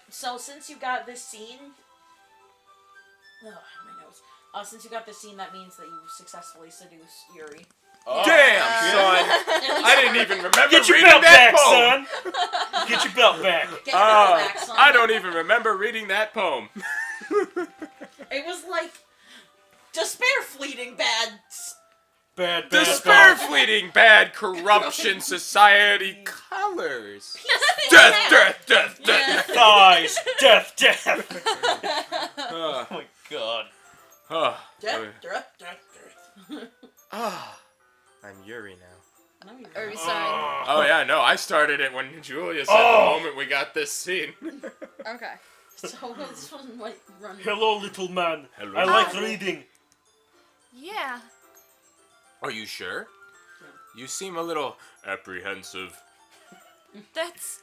So since you got this scene... Oh, my nose. Since you got this scene, that means that you successfully seduced Yuri. Oh, damn, son! I didn't even remember Get your reading belt that back, poem! son! Get your belt back. Get your belt back, son. I don't even remember reading that poem. It was like... Despair fleeting bad... Bad, Despair fleeting bad corruption society colors. Death, death, death, death. Thighs. Death, death. Oh my god. Death, death, death. I'm Yuri now. Are we sorry? Oh yeah, no, I started it when Julia said the moment we got this scene. Okay. So this one might run... Hello, little man. Hello. I like reading. Yeah. Are you sure? You seem a little apprehensive. That's...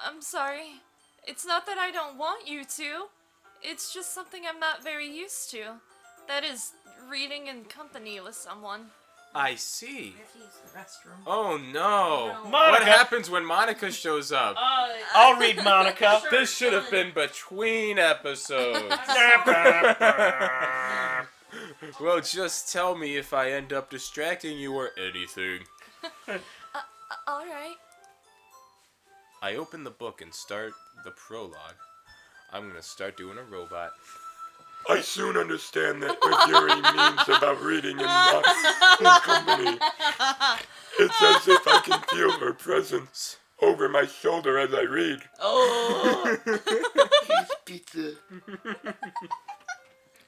I'm sorry. It's not that I don't want you to. It's just something I'm not very used to. That is, reading in company with someone. I see. We have to use the restroom. Oh no. No. What happens when Monica shows up? I'll read Monica. Sure, This should have been between episodes. Well, just tell me if I end up distracting you or anything. Alright. I open the book and start the prologue. I'm gonna start doing a robot. I soon understand that what Yuri means about reading in company. It's as if I can feel her presence over my shoulder as I read. Oh! Here's pizza.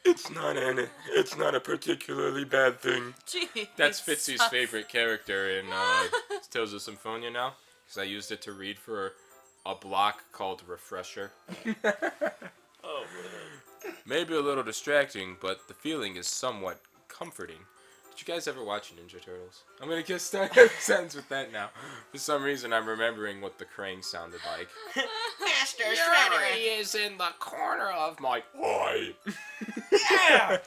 It's not a particularly bad thing. Gee. That's Fitzy's favorite character in Tales of Symphonia now, because I used it to read for a block called Refresher. Oh, Maybe a little distracting, but the feeling is somewhat comforting. Did you guys ever watch Ninja Turtles? I'm gonna get started a sentence with that now. For some reason, I'm remembering what the Krang sounded like. Master Yuri is in the corner of my eye. yeah!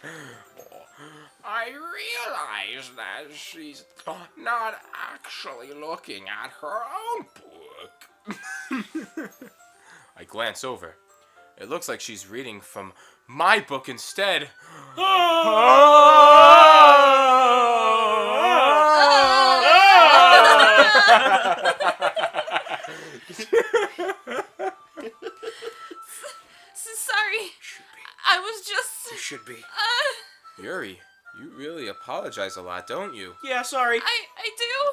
I realize that she's not actually looking at her own book. I glance over. It looks like she's reading from my book instead. Sorry. I was just... You should be. Yuri, you really apologize a lot, don't you? Yeah, sorry. I do.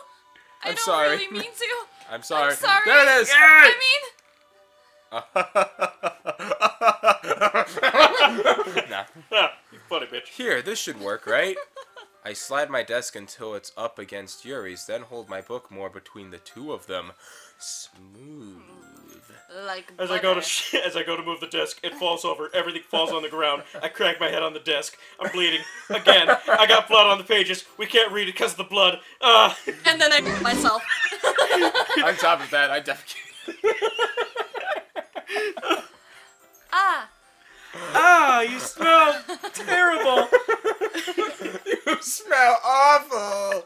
I don't sorry. really mean to. I'm sorry. I'm sorry. There it is. I mean... Nah. You funny bitch. Here, this should work, right? I slide my desk until it's up against Yuri's, then hold my book more between the two of them. Smooth. Like As I go to move the desk, it falls over. Everything falls on the ground. I crack my head on the desk. I'm bleeding again. I got blood on the pages. We can't read it because of the blood. And then I myself. On top of that, I defecate. You smell terrible. You smell awful.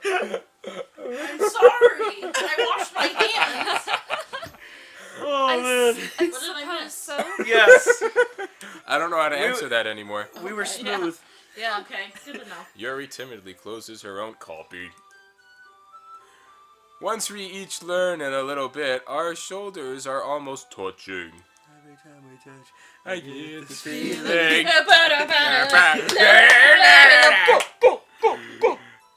I'm sorry. I washed my hands. Oh, man. I What did I suppose miss? so. Yes. I don't know how to answer that anymore. We were smooth. Yeah, okay. Good to know. Yuri timidly closes her own copy. Once we each learn in a little bit, our shoulders are almost touching. Every time we touch, I get this feeling.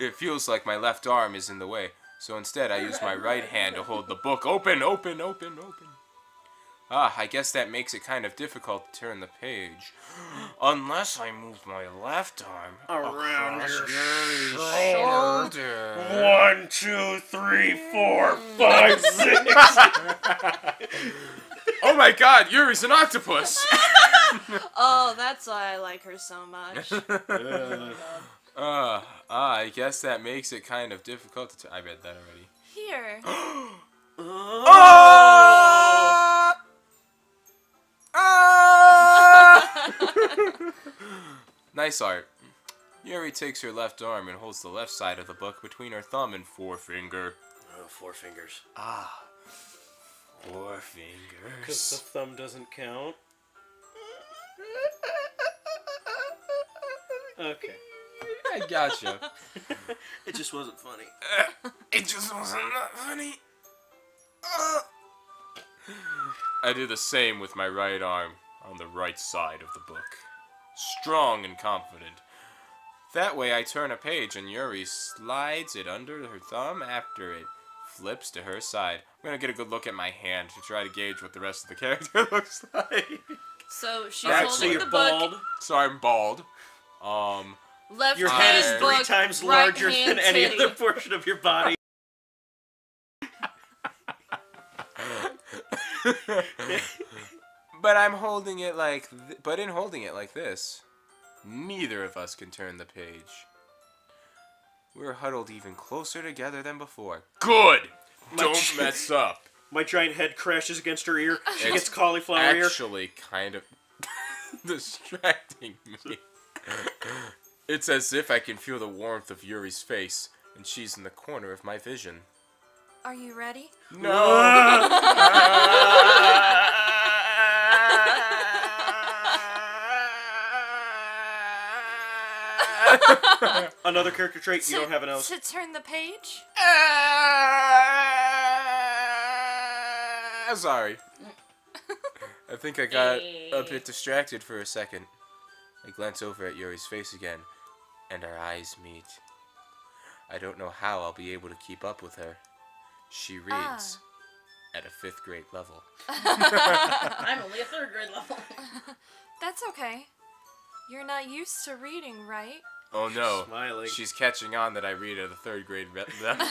It feels like my left arm is in the way, so instead I use my right hand to hold the book open. I guess that makes it kind of difficult to turn the page. Unless I move my left arm Around across your shoulder. 1, 2, 3, 4, 5, 6. Oh my god, Yuri's an octopus! Oh, that's why I like her so much. I guess that makes it kind of difficult to I read that already. Here. Nice art. Yuri takes her left arm and holds the left side of the book between her thumb and forefinger. Oh, 4 fingers. 4 Because the fingers. thumb doesn't count. Okay. I gotcha. It just wasn't funny. It just wasn't that funny. I do the same with my right arm on the right side of the book. Strong and confident. That way I turn a page and Yuri slides it under her thumb after it flips to her side. I'm gonna get a good look at my hand to try to gauge what the rest of the character looks like. So she's Alright, holding so you're the book. bald. So I'm bald. Left Your hand head is 3 book, times right larger hand than any titty. other portion of your body. But I'm holding it like but in holding it like this, neither of us can turn the page. We're huddled even closer together than before. Good! Don't mess up. My giant head crashes against her ear. She It's gets cauliflower ear. Actually kind of distracting me. It's as if I can feel the warmth of Yuri's face, and she's in the corner of my vision. Are you ready? No! Another character trait, you don't have a nose. To turn the page? Sorry. I think I got a bit distracted for a second. I glance over at Yuri's face again, and our eyes meet. I don't know how I'll be able to keep up with her. She reads at a 5th grade level. I'm only a 3rd grade level. That's okay. You're not used to reading, right? Oh no, Smiling. she's catching on that I read at a 3rd grade level.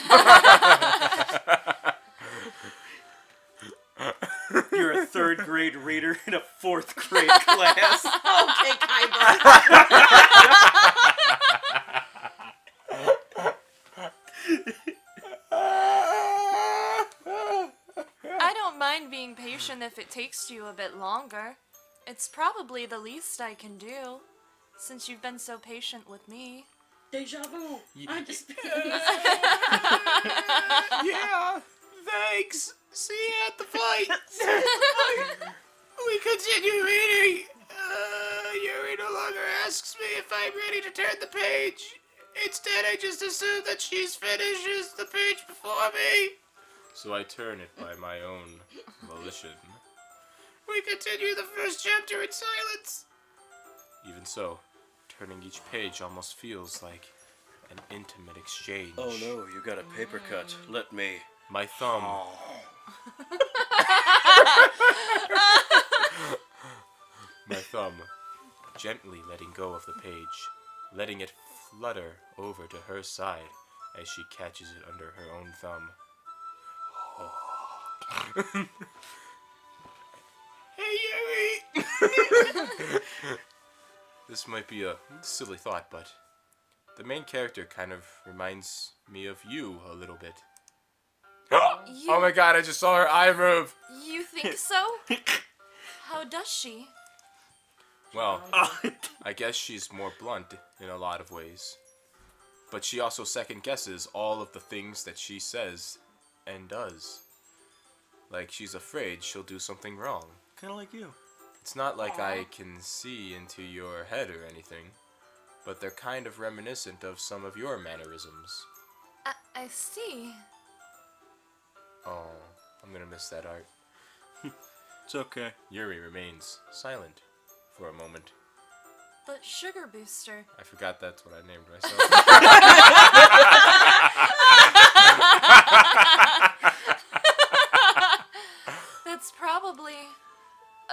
You're a 3rd grade reader in a 4th grade class. Okay, Kaiba. I don't mind being patient if it takes you a bit longer. It's probably the least I can do, since you've been so patient with me. Deja vu. I just. Yeah, thanks. See you at the fight. We continue reading. Yuri no longer asks me if I'm ready to turn the page. Instead, I just assume that she's finishes the page before me. So I turn it by my own volition. We continue the first chapter in silence. Even so, turning each page almost feels like an intimate exchange. Oh no, you got a paper cut. Let me. My thumb. My thumb, gently letting go of the page, letting it flutter over to her side as she catches it under her own thumb. Hey, Yuri! This might be a silly thought, but the main character kind of reminds me of you a little bit. Oh my god, I just saw her eye move! You think so? How does she? Well, I guess she's more blunt in a lot of ways. But she also second guesses all of the things that she says and does. Like she's afraid she'll do something wrong. Kind of like you. It's not like I can see into your head or anything, but they're kind of reminiscent of some of your mannerisms. I see. Oh, I'm gonna miss that art. It's okay. Yuri remains silent for a moment. But Sugar Booster. I forgot that's what I named myself. That's probably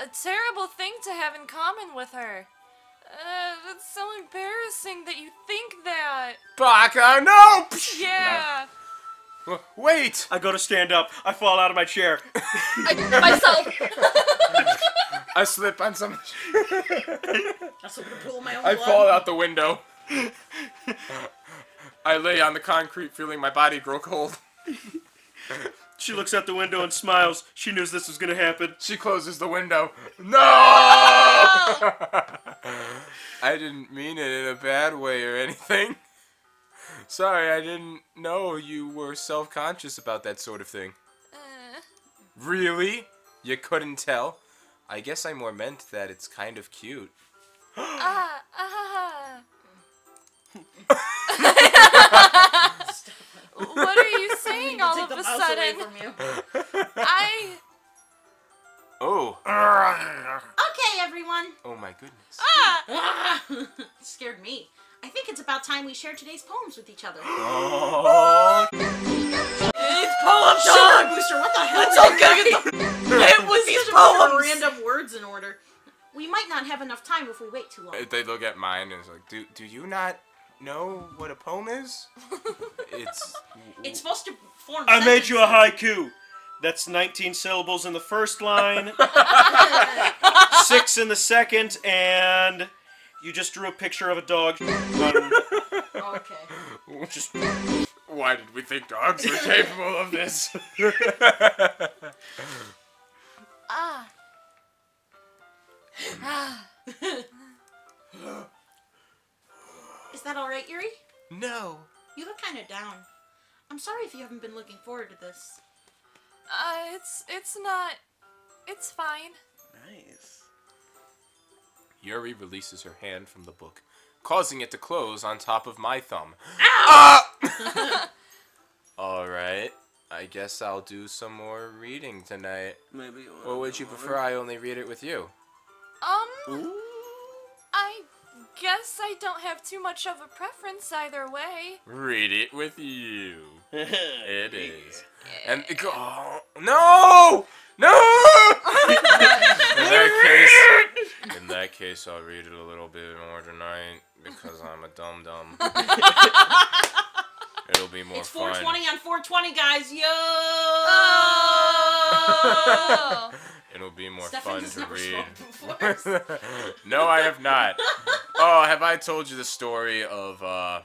a terrible thing to have in common with her. It's so embarrassing that you think that. Baka, no! Yeah. Wait! I go to stand up. I fall out of my chair. Myself. I slip on some. That's what I'm pulling my own I blood. fall out the window. I lay on the concrete, feeling my body grow cold. She looks out the window and smiles. She knew this was gonna happen. She closes the window. No! I didn't mean it in a bad way or anything. Sorry, I didn't know you were self-conscious about that sort of thing. Really? You couldn't tell? I guess I more meant that it's kind of cute. What are you saying all of a sudden? Oh. Okay, everyone. Oh my goodness. Scared me. I think it's about time we share today's poems with each other. Oh. It's poem Sugar time! Booster, what the hell? Let's all get it was These these are poems! random words in order. We might not have enough time if we wait too long. They look at mine and it's like, do you not know what a poem is? It's It's supposed to form I made you a sentences. haiku. That's 19 syllables in the first line, 6 in the second, and you just drew a picture of a dog. Okay. Just Why did we think dogs were capable of this? Is that alright, Yuri? No. You look kind of down. I'm sorry if you haven't been looking forward to this. It's not. It's fine. nice. Yuri releases her hand from the book, causing it to close on top of my thumb. Alright, I guess I'll do some more reading tonight. Maybe. Or would you prefer I only read it with you? I guess I don't have too much of a preference either way. Read it with you. It is. And oh, no! In that case, I'll read it a little bit more tonight because I'm a dum dum. It'll be more It's fun. 420 on 420, guys. Yo! Oh. It'll be more Stefan fun has to never read. smoked before. No, I have not. Oh, have I told you the story of one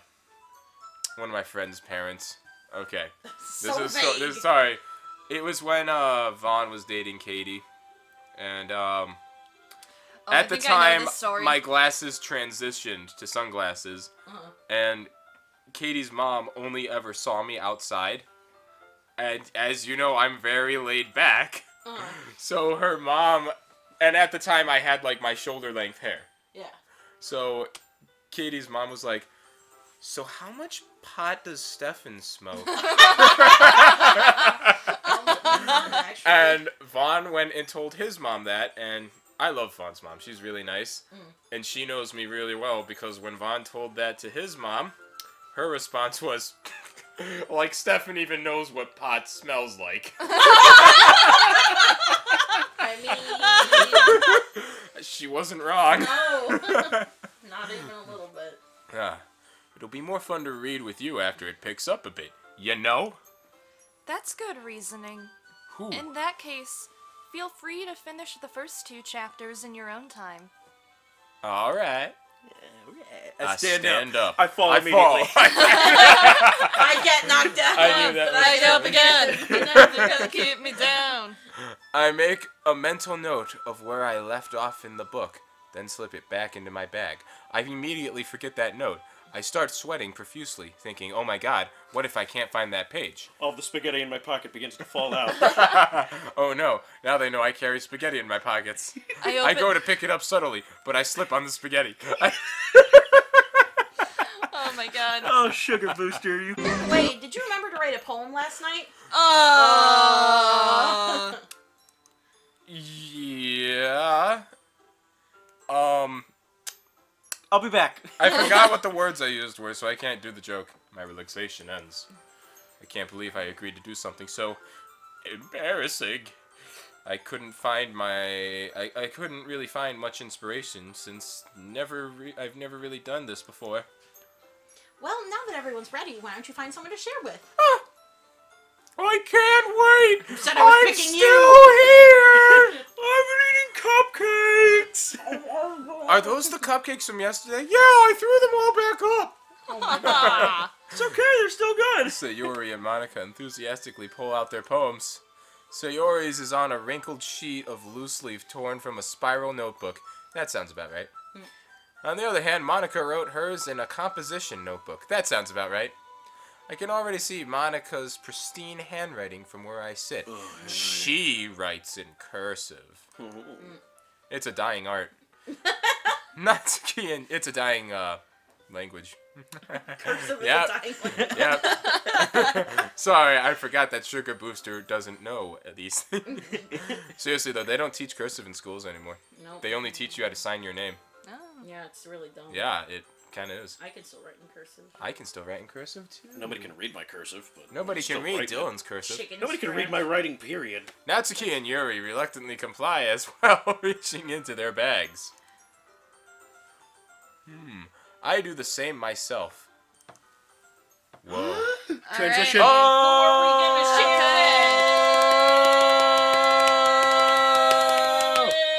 of my friend's parents? Okay. So vague. Sorry. It was when Vaughn was dating Katie, and I at the think I know time this story. my glasses transitioned to sunglasses, and Katie's mom only ever saw me outside, and as you know, I'm very laid back. So her mom, and at the time I had like my shoulder length hair. Yeah. So Katie's mom was like, "So how much pot does Stefan smoke?" Actually. And Vaughn went and told his mom that, and I love Vaughn's mom. She's really nice, and she knows me really well because when Vaughn told that to his mom, her response was, like Stefan even knows what pot smells like. I mean, She wasn't wrong. no. Not even a little bit. It'll be more fun to read with you after it picks up a bit. You know? That's good reasoning. Who? In that case, feel free to finish the first 2 chapters in your own time. All right. I stand up. I fall I immediately. I get knocked down. I knew that but was I get up coming. again. You're gonna keep me down. I make a mental note of where I left off in the book, then slip it back into my bag. I immediately forget that note. I start sweating profusely, thinking, oh my god, what if I can't find that page? All the spaghetti in my pocket begins to fall out. Oh no, now they know I carry spaghetti in my pockets. I I go to pick it up subtly, but I slip on the spaghetti. Oh my god. Oh, Sugar Booster, you. Wait, did you remember to write a poem last night? Yeah. I'll be back. I forgot what the words I used were, so I can't do the joke. My relaxation ends. I can't believe I agreed to do something so embarrassing. I couldn't find my... I couldn't really find much inspiration since I've never really done this before. Well, now that everyone's ready, why don't you find someone to share with? I can't wait! You said I was I'm picking still here! I'm eating cupcakes! Are those the cupcakes from yesterday? Yeah, I threw them all back up! Oh my god. It's okay, they're still good. Sayori and Monica enthusiastically pull out their poems. Sayori's is on a wrinkled sheet of loose leaf torn from a spiral notebook. That sounds about right. On the other hand, Monica wrote hers in a composition notebook. That sounds about right. I can already see Monica's pristine handwriting from where I sit. She writes in cursive. It's a dying art. Not Kian, it's a dying language. Cursive is Yep. a dying language. Yep. Sorry, I forgot that Sugar Booster doesn't know these things. Seriously though, they don't teach cursive in schools anymore. Nope. They only teach you how to sign your name. Oh. Yeah, it's really dumb. Yeah, it kind of is. I can still write in cursive. I can still write in cursive too. Nobody can read my cursive, but Nobody still can read write it. Dylan's cursive. Chicken Nobody can read scratch. my writing, period. Natsuki and Yuri reluctantly comply as well, reaching into their bags. I do the same myself. Whoa. Transition. Who are we gonna ship?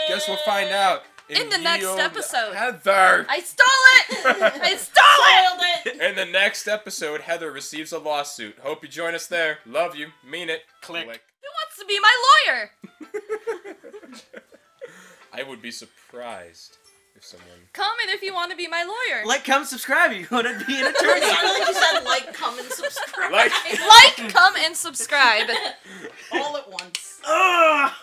Guess we'll find out In the next Yield episode. Heather. I stole it! I stole it! Spoiled it! In the next episode, Heather receives a lawsuit. Hope you join us there. Love you. Mean it. Click. Who wants to be my lawyer? I would be surprised if someone... Comment if you want to be my lawyer. Like, comment, subscribe if you want to be an It attorney. sounded like you said like, comment, subscribe. Like- Like, come, and subscribe. All at once. Ah!